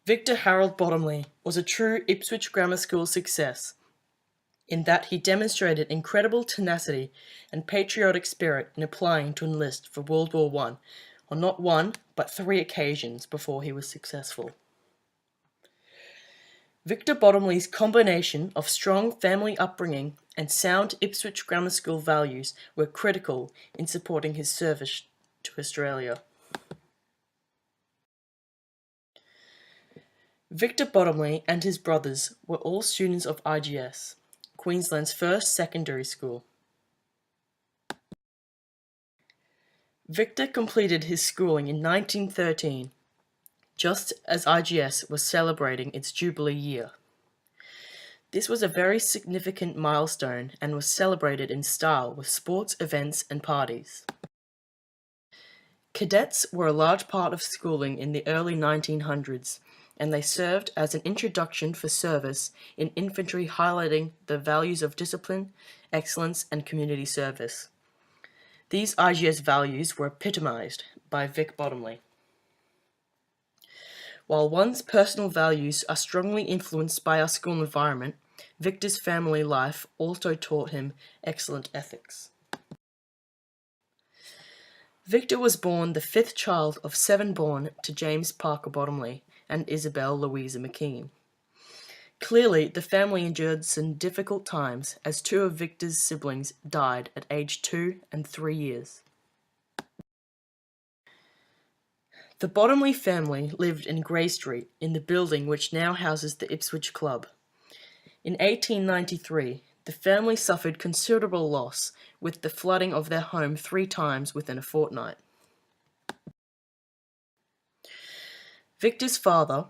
Victor Harold Bottomley was a true Ipswich Grammar School success in that he demonstrated incredible tenacity and patriotic spirit in applying to enlist for World War I on not one, but 3 occasions before he was successful. Victor Bottomley's combination of strong family upbringing and sound Ipswich Grammar School values were critical in supporting his service to Australia. Victor Bottomley and his brothers were all students of IGS, Queensland's first secondary school. Victor completed his schooling in 1913, just as IGS was celebrating its Jubilee year. This was a very significant milestone and was celebrated in style with sports events and parties. Cadets were a large part of schooling in the early 1900s, and they served as an introduction for service in infantry, highlighting the values of discipline, excellence, and community service. These IGS values were epitomized by Vic Bottomley. While one's personal values are strongly influenced by our school environment, Victor's family life also taught him excellent ethics. Victor was born the 5th child of 7 born to James Parker Bottomley and Isabel Louisa McKean. Clearly, the family endured some difficult times as 2 of Victor's siblings died at age 2 and 3 years. The Bottomley family lived in Grey Street in the building which now houses the Ipswich Club. In 1893, the family suffered considerable loss with the flooding of their home 3 times within a fortnight. Victor's father,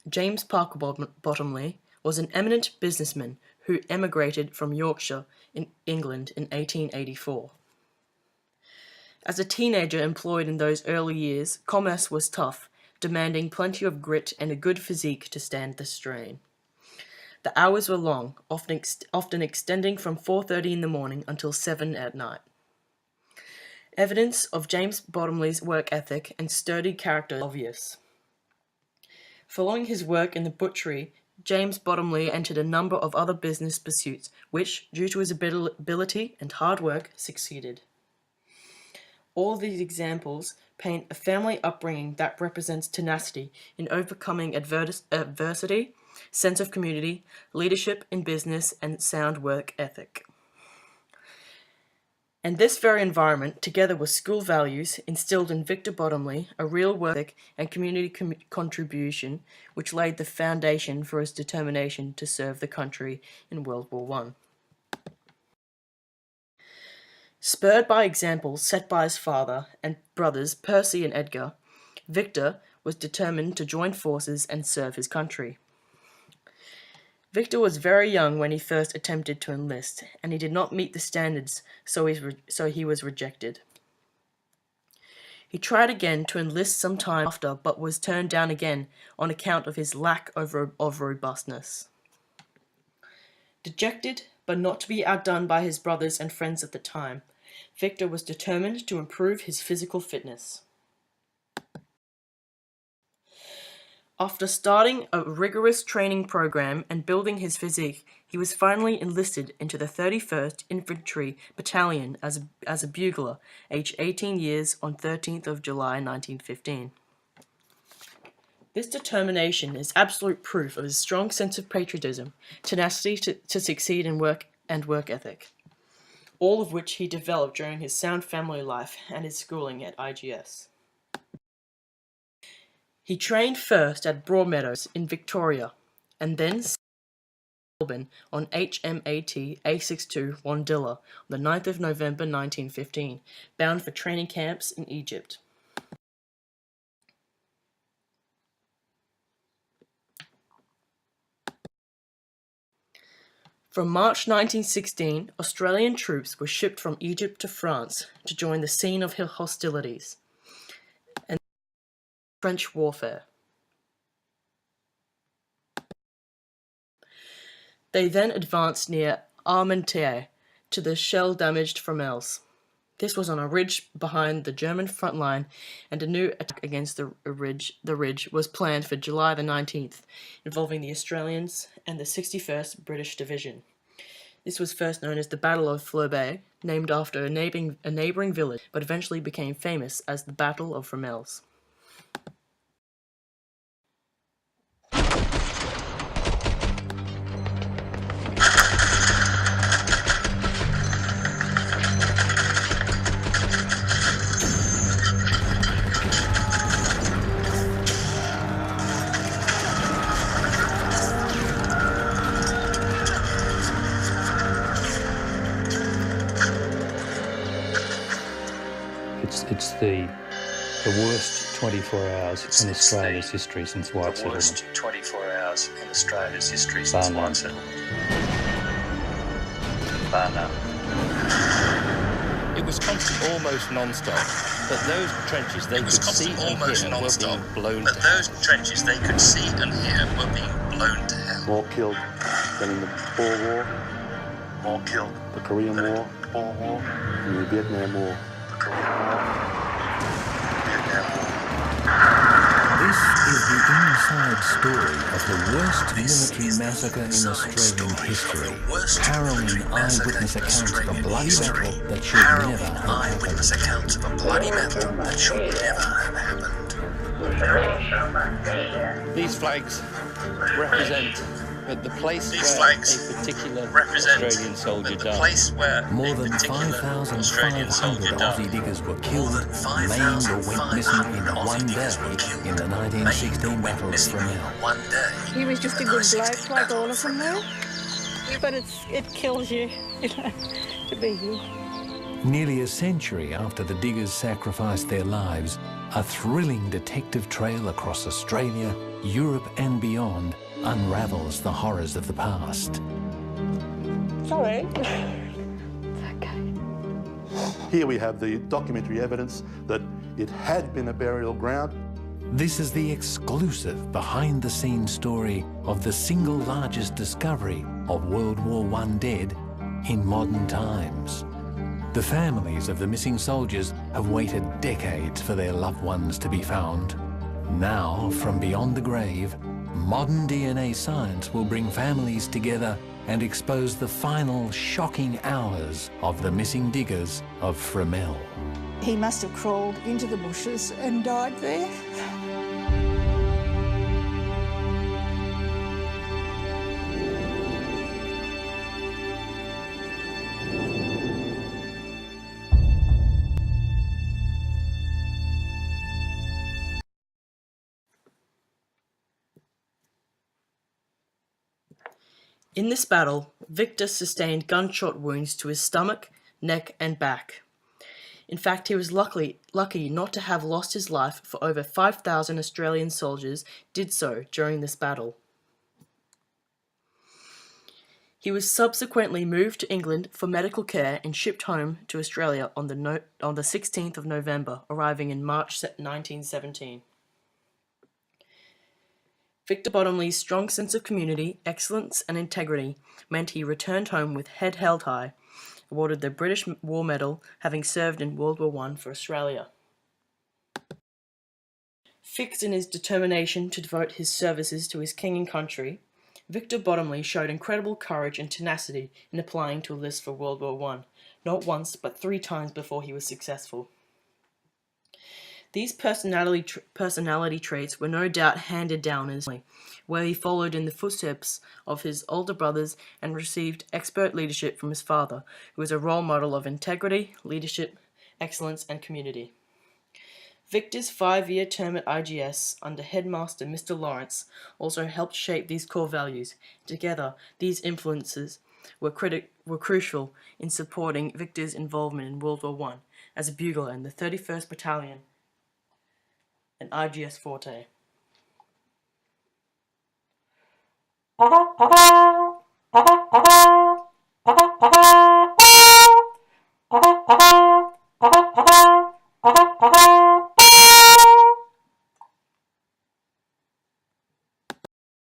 James Parker Bottomley, was an eminent businessman who emigrated from Yorkshire in England in 1884. As a teenager employed in those early years, commerce was tough, demanding plenty of grit and a good physique to stand the strain. The hours were long, often extending from 4:30 in the morning until 7 at night. Evidence of James Bottomley's work ethic and sturdy character is obvious. Following his work in the butchery, James Bottomley entered a number of other business pursuits, which, due to his ability and hard work, succeeded. All these examples paint a family upbringing that represents tenacity in overcoming adversity, sense of community, leadership in business, and sound work ethic. And this very environment, together with school values, instilled in Victor Bottomley a real work ethic and community contribution, which laid the foundation for his determination to serve the country in World War I. Spurred by examples set by his father and brothers Percy and Edgar, Victor was determined to join forces and serve his country. Victor was very young when he first attempted to enlist, and he did not meet the standards, so he was rejected. He tried again to enlist some time after, but was turned down again on account of his lack of robustness. Dejected, but not to be outdone by his brothers and friends at the time, Victor was determined to improve his physical fitness. After starting a rigorous training program and building his physique, he was finally enlisted into the 31st Infantry Battalion as a bugler, aged 18 years, on 13th of July 1915. This determination is absolute proof of his strong sense of patriotism, tenacity to succeed in work and work ethic, all of which he developed during his sound family life and his schooling at IGS. He trained first at Broadmeadows in Victoria, and then Melbourne on HMAT A62 Wandilla on the 9th of November 1915, bound for training camps in Egypt. From March 1916, Australian troops were shipped from Egypt to France to join the scene of hostilities and French warfare. They then advanced near Armentières to the shell-damaged Fromelles. This was on a ridge behind the German front line, and a new attack against the ridge was planned for July the 19th, involving the Australians and the 61st British Division. This was first known as the Battle of Fleury, named after a neighbouring village, but eventually became famous as the Battle of Fromelles. It's the worst 24 hours in Australia's history since white settlement. The worst 24 hours in Australia's history since white settlement. Bar none. It was constant, almost non-stop. But those trenches they could see and hear were being blown to hell. But those trenches they could see and hear were being blown to hell. More killed than in the Boer War. More killed. The Korean War. Boer War. And the Vietnam War. The Korean War. Vietnam War. This is the inside story of the worst military massacre in Australian history. Harrowing eyewitness accounts of a bloody battle that should never have happened. These flags represent the place where a particular Australian soldier died. More than 5,500 Aussie diggers were killed, maimed or went missing in one day in the 1916 Battle of Fromelles. He was just a good bloke like all of them now, but it kills you, to be here. Nearly a century after the diggers sacrificed their lives, a thrilling detective trail across Australia, Europe and beyond unravels the horrors of the past. Sorry. Here we have the documentary evidence that it had been a burial ground. This is the exclusive behind-the-scenes story of the single largest discovery of World War I dead in modern times. The families of the missing soldiers have waited decades for their loved ones to be found. Now, from beyond the grave, modern DNA science will bring families together and expose the final shocking hours of the missing diggers of Fromelles. He must have crawled into the bushes and died there. In this battle, Victor sustained gunshot wounds to his stomach, neck and back. In fact, he was lucky not to have lost his life, for over 5,000 Australian soldiers did so during this battle. He was subsequently moved to England for medical care and shipped home to Australia on the 16th of November, arriving in March 1917. Victor Bottomley's strong sense of community, excellence and integrity meant he returned home with head held high, awarded the British War Medal, having served in World War I for Australia. Fixed in his determination to devote his services to his king and country, Victor Bottomley showed incredible courage and tenacity in applying to enlist for World War I, not once but 3 times before he was successful. These personality traits were no doubt handed down in his family, where he followed in the footsteps of his older brothers and received expert leadership from his father, who was a role model of integrity, leadership, excellence, and community. Victor's 5-year term at IGS under headmaster Mr. Lawrence also helped shape these core values. Together, these influences were crucial in supporting Victor's involvement in World War I as a bugler in the 31st Battalion and IGS Forte.